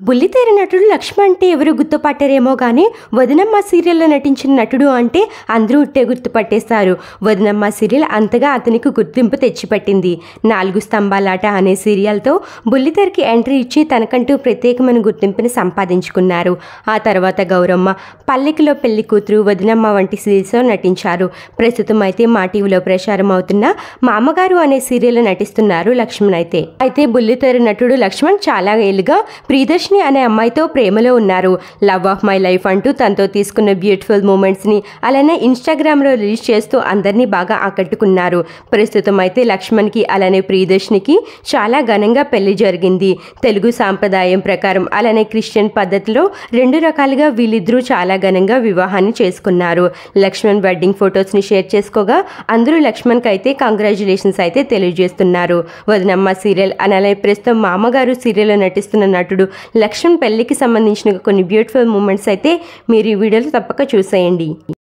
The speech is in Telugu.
బుల్లితెర నటుడు లక్ష్మణ్ అంటే ఎవరు గుర్తుపట్టారేమో కానీ వదినమ్మ సీరియల్లో నటించిన నటుడు అంటే అందరూ ఉట్టే గుర్తుపట్టేస్తారు. వదినమ్మ సీరియల్ అంతగా అతనికి గుర్తింపు తెచ్చిపెట్టింది. 4 స్తంభాలాట అనే సీరియల్తో బుల్లితెరకి ఎంట్రీ ఇచ్చి తనకంటూ ప్రత్యేకమైన గుర్తింపుని సంపాదించుకున్నారు. ఆ తర్వాత గౌరమ్మ, పల్లెకిలో పెళ్లి కూతురు, వదినమ్మ వంటి సీరియల్స్లో నటించారు. ప్రస్తుతం అయితే మా టీవీలో ప్రసారం అవుతున్న మామగారు అనే సీరియల్లో నటిస్తున్నారు లక్ష్మణ్. అయితే బుల్లితెర నటుడు లక్ష్మణ్ చాలా ఏళ్ళుగా ప్రియదర్శిని అనే అమ్మాయితో ప్రేమలో ఉన్నారు. లవ్ ఆఫ్ మై లైఫ్ అంటూ తనతో తీసుకున్న బ్యూటిఫుల్ మూమెంట్స్ని అలానే ఇన్స్టాగ్రామ్లో రిలీజ్ చేస్తూ అందరినీ బాగా ఆకట్టుకున్నారు. ప్రస్తుతం అయితే లక్ష్మణ్కి అలానే ప్రియదర్శినికి చాలా ఘనంగా పెళ్లి జరిగింది. తెలుగు సాంప్రదాయం ప్రకారం అలానే క్రిస్టియన్ పద్ధతిలో 2 రకాలుగా వీళ్ళిద్దరూ చాలా ఘనంగా వివాహాన్ని చేసుకున్నారు. లక్ష్మణ్ వెడ్డింగ్ ఫొటోస్ని షేర్ చేసుకోగా అందరూ లక్ష్మణ్కి అయితే కంగ్రాచులేషన్స్ అయితే తెలియజేస్తున్నారు. వదినమ్మ సీరియల్ అలానే ప్రస్తుతం మామగారు సీరియల్లో నటిస్తున్న నటుడు లక్ష్మణ్ పెళ్లికి సంబంధించిన కొన్ని బ్యూటిఫుల్ మూమెంట్స్ అయితే మీరు ఈ వీడియోలో తప్పక చూసేయండి.